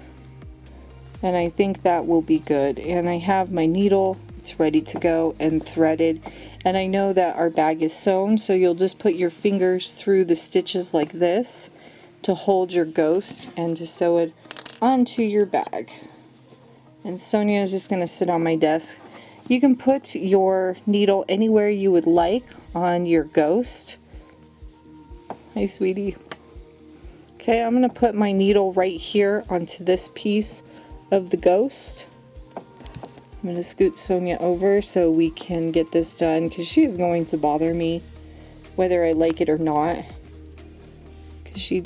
And I think that will be good. And I have my needle, it's ready to go and threaded. And I know that our bag is sewn, so you'll just put your fingers through the stitches like this to hold your ghost and to sew it onto your bag. And Sonia is just going to sit on my desk. You can put your needle anywhere you would like on your ghost. Hi, sweetie. Okay, I'm going to put my needle right here onto this piece of the ghost. I'm going to scoot Sonia over so we can get this done, because she is going to bother me whether I like it or not. Because she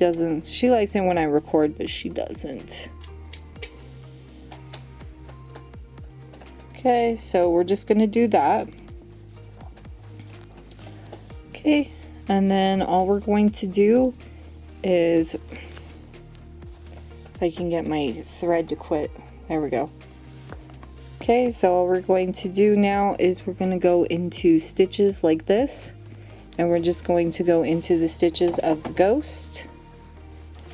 likes it when I record, but she doesn't. Okay, so we're just going to do that. Okay, and then all we're going to do is, if I can get my thread to quit, there we go. Okay, so all we're going to do now is we're going to go into stitches like this, and we're just going to go into the stitches of the ghost,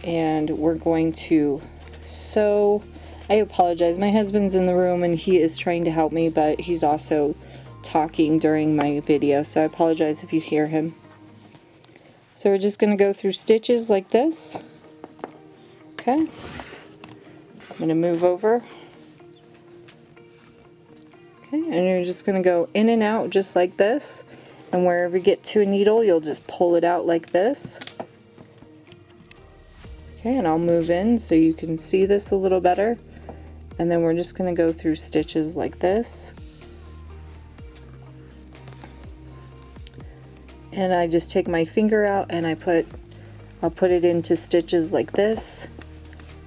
and we're going to sew. I apologize, my husband's in the room and he is trying to help me, but he's also talking during my video, so I apologize if you hear him. So we're just going to go through stitches like this. Okay, I'm going to move over. Okay, and you're just going to go in and out just like this, and wherever you get to a needle you'll just pull it out like this. Okay, and I'll move in so you can see this a little better, and then we're just going to go through stitches like this. And I just take my finger out and I'll put it into stitches like this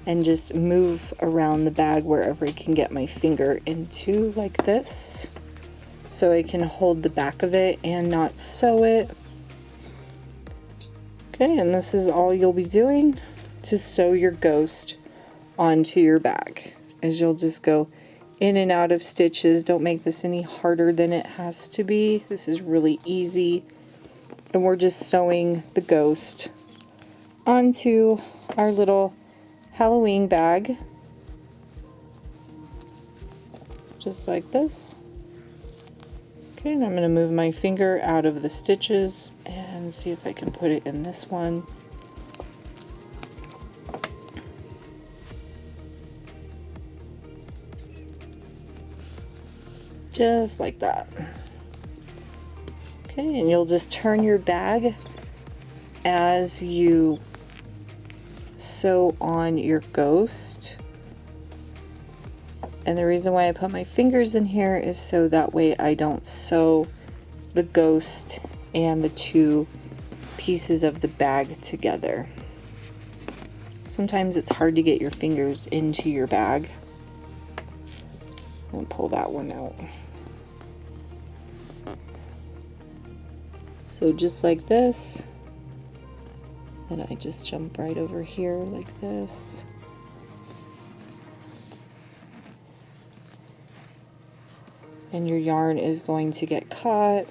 and just move around the bag wherever I can get my finger into like this, so I can hold the back of it and not sew it. Okay, and this is all you'll be doing to sew your ghost onto your bag, as you'll just go in and out of stitches. Don't make this any harder than it has to be. This is really easy. And we're just sewing the ghost onto our little Halloween bag. just like this. Okay, and I'm going to move my finger out of the stitches and see if I can put it in this one. Just like that. Okay, and you'll just turn your bag as you sew on your ghost. And the reason why I put my fingers in here is so that way I don't sew the ghost and the two pieces of the bag together. Sometimes it's hard to get your fingers into your bag. I'm gonna pull that one out. So just like this, and I just jump right over here like this. And your yarn is going to get caught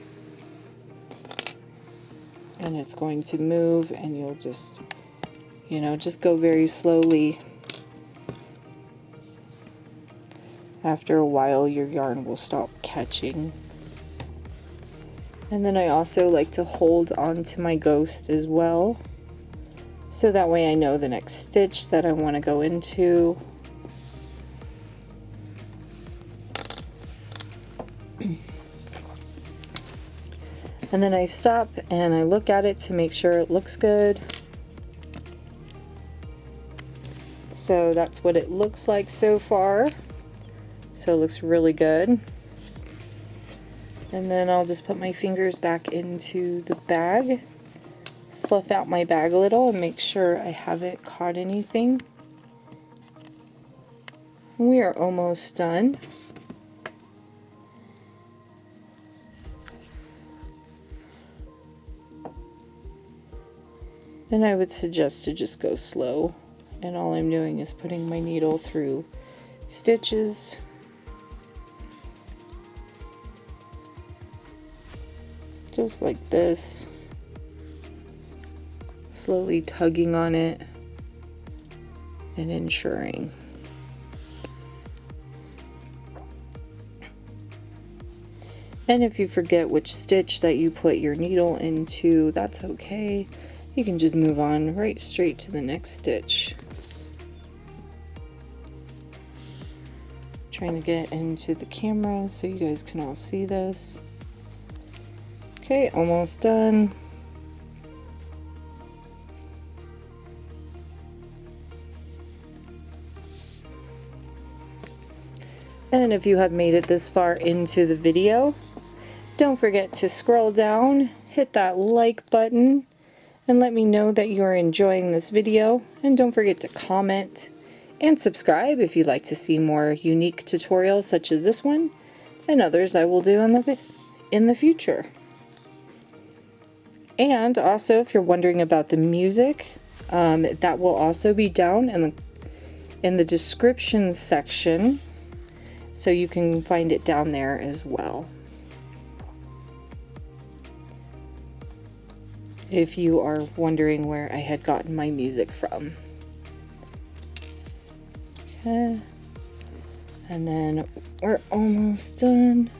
and it's going to move, and you'll just, you know, just go very slowly. After a while, your yarn will stop catching. And then I also like to hold on to my ghost as well, so that way I know the next stitch that I want to go into. And then I stop and I look at it to make sure it looks good. So that's what it looks like so far. So it looks really good. And then I'll just put my fingers back into the bag, fluff out my bag a little and make sure I haven't caught anything. We are almost done. And I would suggest to just go slow. And all I'm doing is putting my needle through stitches. Just like this. Slowly tugging on it and ensuring. And if you forget which stitch that you put your needle into, that's okay. You can just move on right straight to the next stitch. Trying to get into the camera so you guys can all see this. Okay, almost done. And if you have made it this far into the video, don't forget to scroll down, hit that like button, and let me know that you are enjoying this video. And don't forget to comment and subscribe if you'd like to see more unique tutorials such as this one and others I will do in the future. And also, if you're wondering about the music, that will also be down in the description section, so you can find it down there as well. If you are wondering where I had gotten my music from. Okay. And then we're almost done.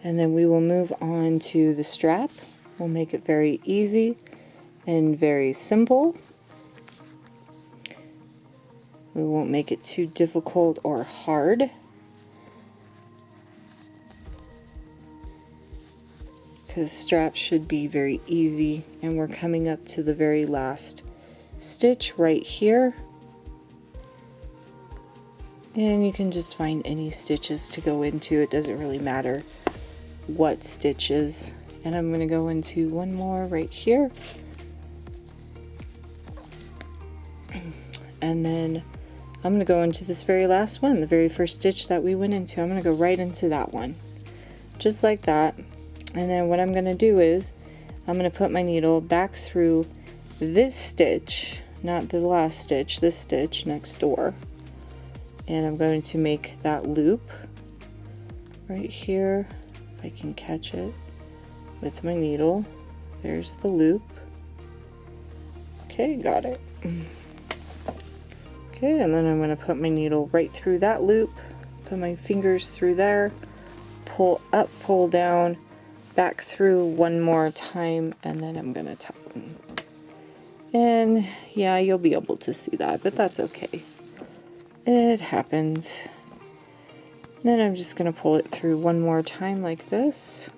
And then we will move on to the strap. We'll make it very easy and very simple. We won't make it too difficult or hard. Because straps should be very easy, and we're coming up to the very last stitch right here. And you can just find any stitches to go into. It doesn't really matter what stitches. And I'm going to go into one more right here. And then I'm going to go into this very last one, the very first stitch that we went into. I'm going to go right into that one. Just like that. And then what I'm going to do is I'm going to put my needle back through this stitch, not the last stitch, this stitch next door. And I'm going to make that loop right here, if I can catch it with my needle. There's the loop. Okay, got it. Okay, and then I'm going to put my needle right through that loop, put my fingers through there, pull up, pull down, back through one more time, and then I'm going to tighten. And yeah, you'll be able to see that, but that's okay. It happens. Then I'm just going to pull it through one more time like this.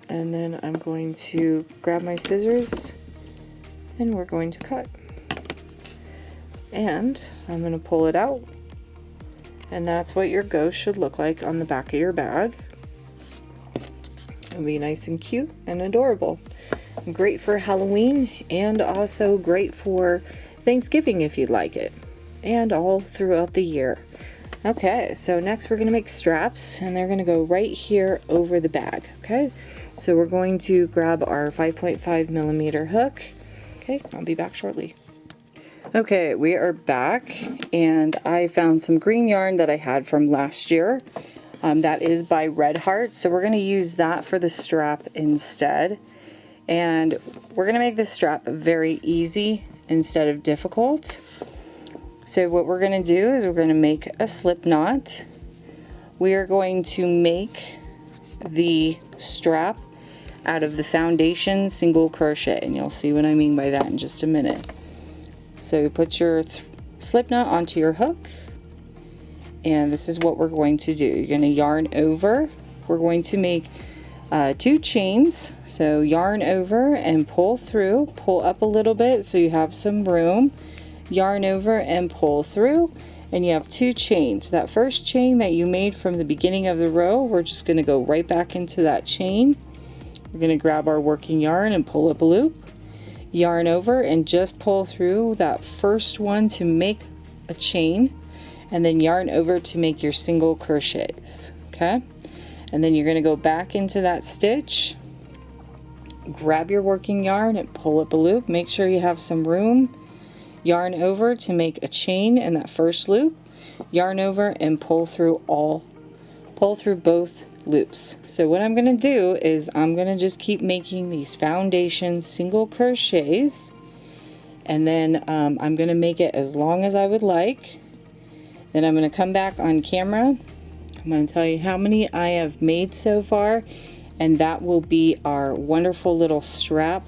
And then I'm going to grab my scissors and we're going to cut. And I'm going to pull it out. And that's what your ghost should look like on the back of your bag. It'll be nice and cute and adorable. Great for Halloween and also great for Thanksgiving if you'd like it. And all throughout the year. Okay, so next we're going to make straps and they're going to go right here over the bag. Okay, so we're going to grab our 5.5 millimeter hook. Okay, I'll be back shortly. Okay, we are back and I found some green yarn that I had from last year. That is by Red Heart, so we're going to use that for the strap instead. And we're going to make this strap very easy instead of difficult. So what we're going to do is we're going to make a slip knot. We are going to make the strap out of the foundation single crochet, and you'll see what I mean by that in just a minute. So you put your slip knot onto your hook, and this is what we're going to do. You're going to yarn over. We're going to make 2 chains. So yarn over and pull through, pull up a little bit so you have some room, yarn over and pull through, and you have 2 chains. That first chain that you made from the beginning of the row, we're just going to go right back into that chain. We're going to grab our working yarn and pull up a loop, yarn over and just pull through that first one to make a chain, and then yarn over to make your single crochets. Okay, and then you're going to go back into that stitch, grab your working yarn and pull up a loop, make sure you have some room, yarn over to make a chain in that first loop, yarn over and pull through both loops. So what I'm going to do is I'm going to just keep making these foundation single crochets, and then I'm going to make it as long as I would like. Then I'm going to come back on camera. I'm going to tell you how many I have made so far, and that will be our wonderful little strap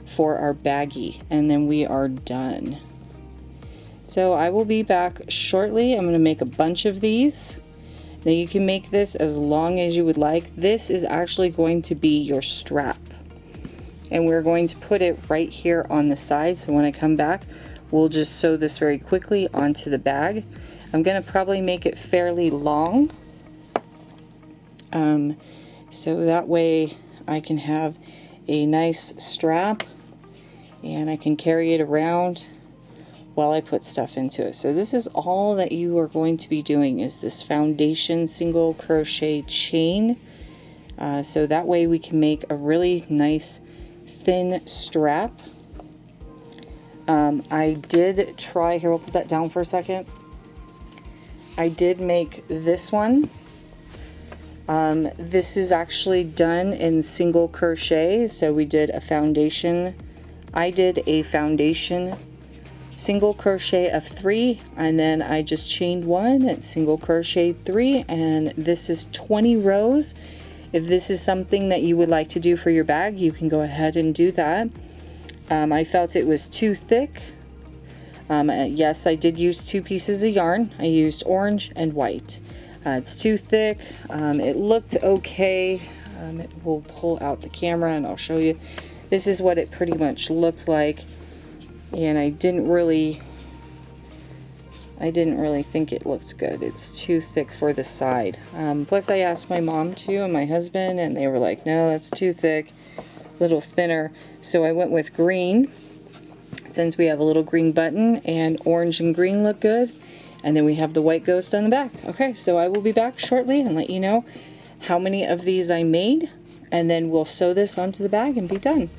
for our baggie, and then we are done. So I will be back shortly. I'm going to make a bunch of these. Now you can make this as long as you would like. This is actually going to be your strap, and we're going to put it right here on the side, so when I come back we'll just sew this very quickly onto the bag. I'm going to probably make it fairly long, so that way I can have a nice strap and I can carry it around while I put stuff into it. So this is all that you are going to be doing, is this foundation single crochet chain. So that way we can make a really nice thin strap. I did try, here we'll put that down for a second. I did make this one. This is actually done in single crochet. So we did a foundation. I did a foundation single crochet of 3, and then I just chained 1 and single crochet 3, and this is 20 rows. If this is something that you would like to do for your bag, you can go ahead and do that. I felt it was too thick. Yes, I did use 2 pieces of yarn. I used orange and white. It's too thick. It looked okay. We'll pull out the camera and I'll show you. This is what it pretty much looked like. And I didn't really think it looked good. It's too thick for the side. Plus I asked my mom too and my husband, and they were like, no, that's too thick, a little thinner. So I went with green, since we have a little green button, and orange and green look good. And then we have the white ghost on the back. Okay, so I will be back shortly and let you know how many of these I made, and then we'll sew this onto the bag and be done.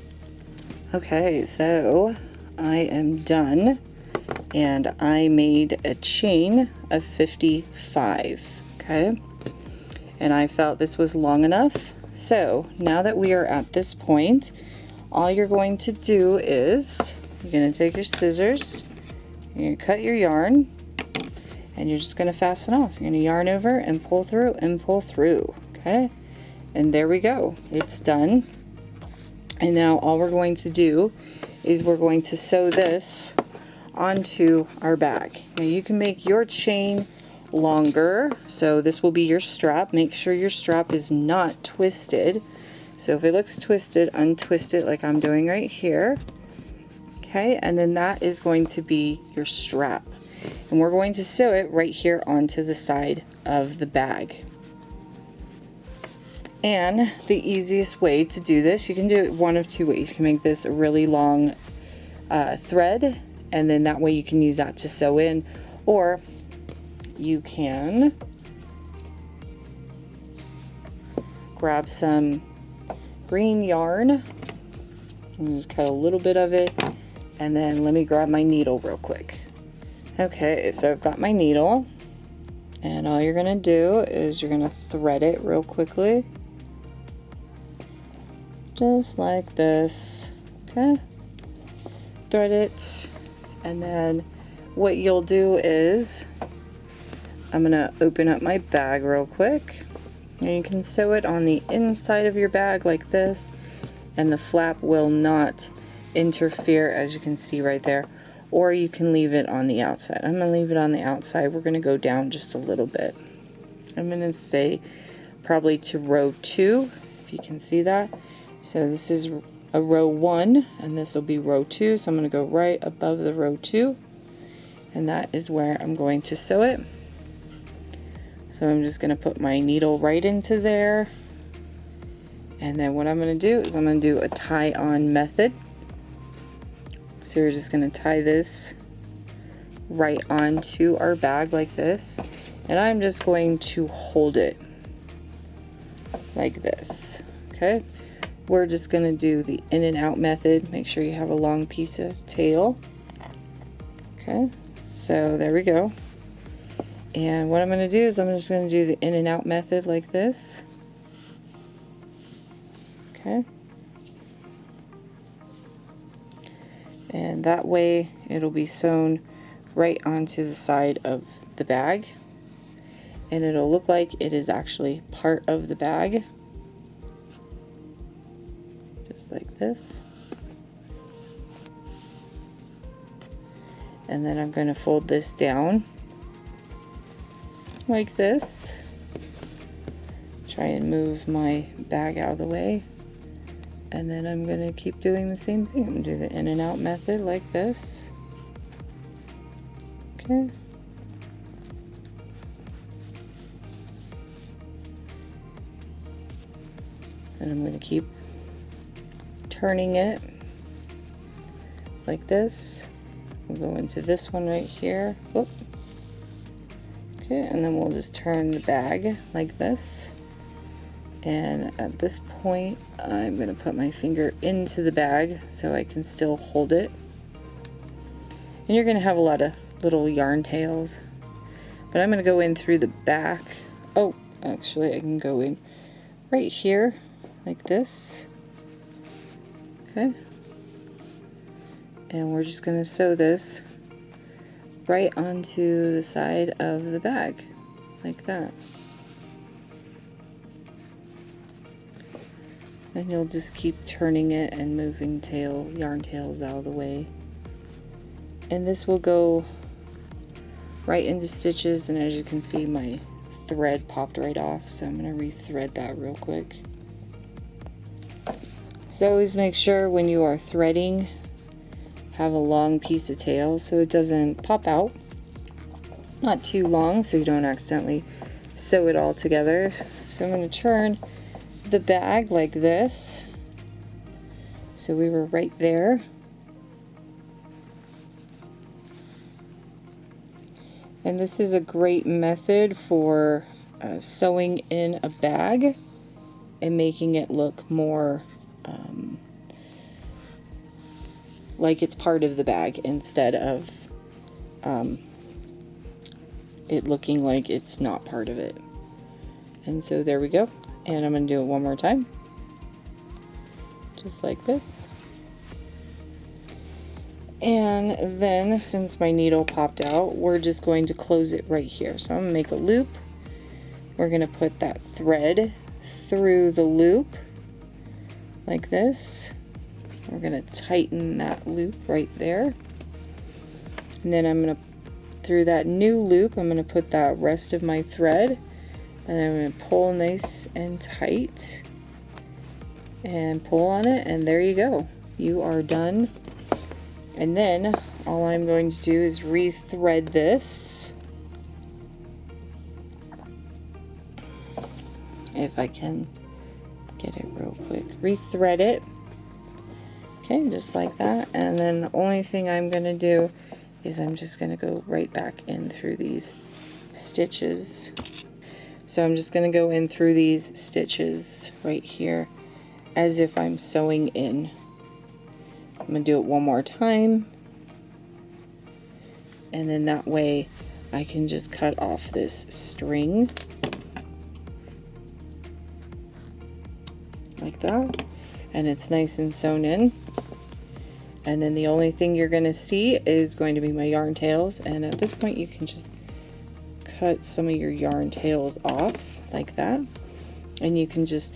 Okay, so I am done, and I made a chain of 55. Okay, and I felt this was long enough. So now that we are at this point, all you're going to do is you're going to take your scissors, you're going to cut your yarn, and you're just going to fasten off. You're going to yarn over and pull through and pull through. Okay, and there we go. It's done. And now all we're going to do is we're going to sew this onto our bag. Now you can make your chain longer, so this will be your strap. Make sure your strap is not twisted. So if it looks twisted, untwist it like I'm doing right here. Okay, and then that is going to be your strap. And we're going to sew it right here onto the side of the bag. And the easiest way to do this, you can do it one of two ways. You can make this a really long thread, and then that way you can use that to sew in, or you can grab some green yarn and just cut a little bit of it, and then let me grab my needle real quick. Okay, so I've got my needle, and all you're gonna do is you're gonna thread it real quickly, just like this. Okay, thread it, and then what you'll do is I'm gonna open up my bag real quick, and you can sew it on the inside of your bag like this, and the flap will not interfere, as you can see right there, or you can leave it on the outside. I'm gonna leave it on the outside. We're gonna go down just a little bit. I'm gonna stay probably to row 2, if you can see that. So this is a row 1, and this will be row 2, so I'm gonna go right above the row 2, and that is where I'm going to sew it. So I'm just going to put my needle right into there, and then what I'm going to do is I'm going to do a tie-on method. So we're just going to tie this right onto our bag like this, and I'm just going to hold it like this. Okay, we're just going to do the in and out method. Make sure you have a long piece of tail. Okay, so there we go. And what I'm going to do is I'm just going to do the in and out method like this. Okay. And that way it'll be sewn right onto the side of the bag. And it'll look like it is actually part of the bag. Just like this. And then I'm going to fold this down like this. Try and move my bag out of the way, and then I'm going to keep doing the same thing. I'm going to do the in and out method like this. Okay. And I'm going to keep turning it like this. We'll go into this one right here. Whoop. Okay, and then we'll just turn the bag like this. And at this point, I'm going to put my finger into the bag so I can still hold it. And you're going to have a lot of little yarn tails. But I'm going to go in through the back. Oh, actually, I can go in right here like this. Okay. And we're just going to sew this right onto the side of the bag, like that. And you'll just keep turning it and moving yarn tails out of the way. And this will go right into stitches, and as you can see, my thread popped right off, so I'm going to re-thread that real quick. So always make sure when you are threading, have a long piece of tail so it doesn't pop out. Not too long so you don't accidentally sew it all together. So I'm going to turn the bag like this. So we were right there. And this is a great method for sewing in a bag and making it look more like it's part of the bag instead of it looking like it's not part of it. And so there we go. And I'm going to do it one more time. Just like this. And then, since my needle popped out, we're just going to close it right here. So I'm gonna make a loop. We're gonna put that thread through the loop like this. We're gonna tighten that loop right there. And then I'm gonna, through that new loop, I'm gonna put that rest of my thread, and then I'm gonna pull nice and tight and pull on it, and there you go. You are done. And then all I'm going to do is re-thread this. If I can get it real quick. Re-thread it. Okay, just like that. And then the only thing I'm going to do is I'm just going to go right back in through these stitches. So I'm just going to go in through these stitches right here as if I'm sewing in. I'm going to do it one more time. And then that way I can just cut off this string. Like that, and it's nice and sewn in. And then the only thing you're going to see is going to be my yarn tails, and at this point you can just cut some of your yarn tails off like that, and you can just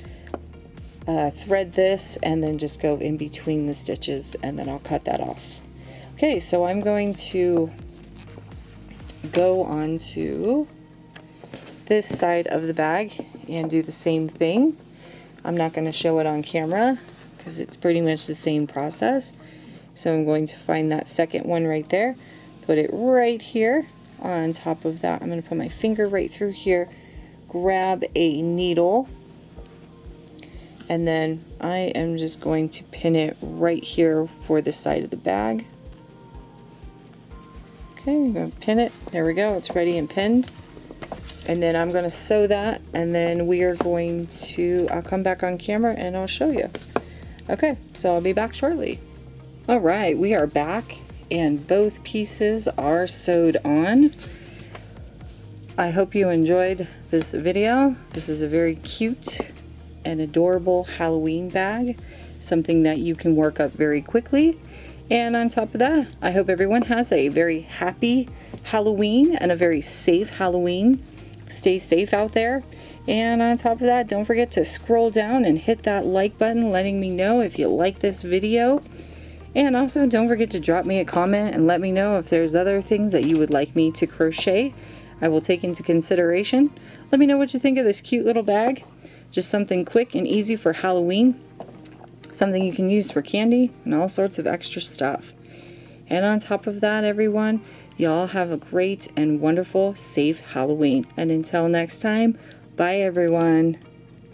thread this and then just go in between the stitches, and then I'll cut that off. Okay, so I'm going to go on to this side of the bag and do the same thing. I'm not going to show it on camera because it's pretty much the same process. So I'm going to find that second one right there, put it right here on top of that. I'm going to put my finger right through here, grab a needle, and then I am just going to pin it right here for the side of the bag. Okay, I'm going to pin it. There we go. It's ready and pinned. And then I'm going to sew that, and then we are going to, I'll come back on camera and I'll show you. Okay, so I'll be back shortly. All right, we are back and both pieces are sewed on. I hope you enjoyed this video. This is a very cute and adorable Halloween bag, something that you can work up very quickly. And on top of that, I hope everyone has a very happy Halloween and a very safe Halloween. Stay safe out there. And on top of that, don't forget to scroll down and hit that like button, letting me know if you like this video. And also don't forget to drop me a comment and let me know if there's other things that you would like me to crochet. I will take into consideration. Let me know what you think of this cute little bag. Just something quick and easy for Halloween. Something you can use for candy and all sorts of extra stuff. And on top of that, everyone, y'all have a great and wonderful, safe Halloween. And until next time, bye everyone.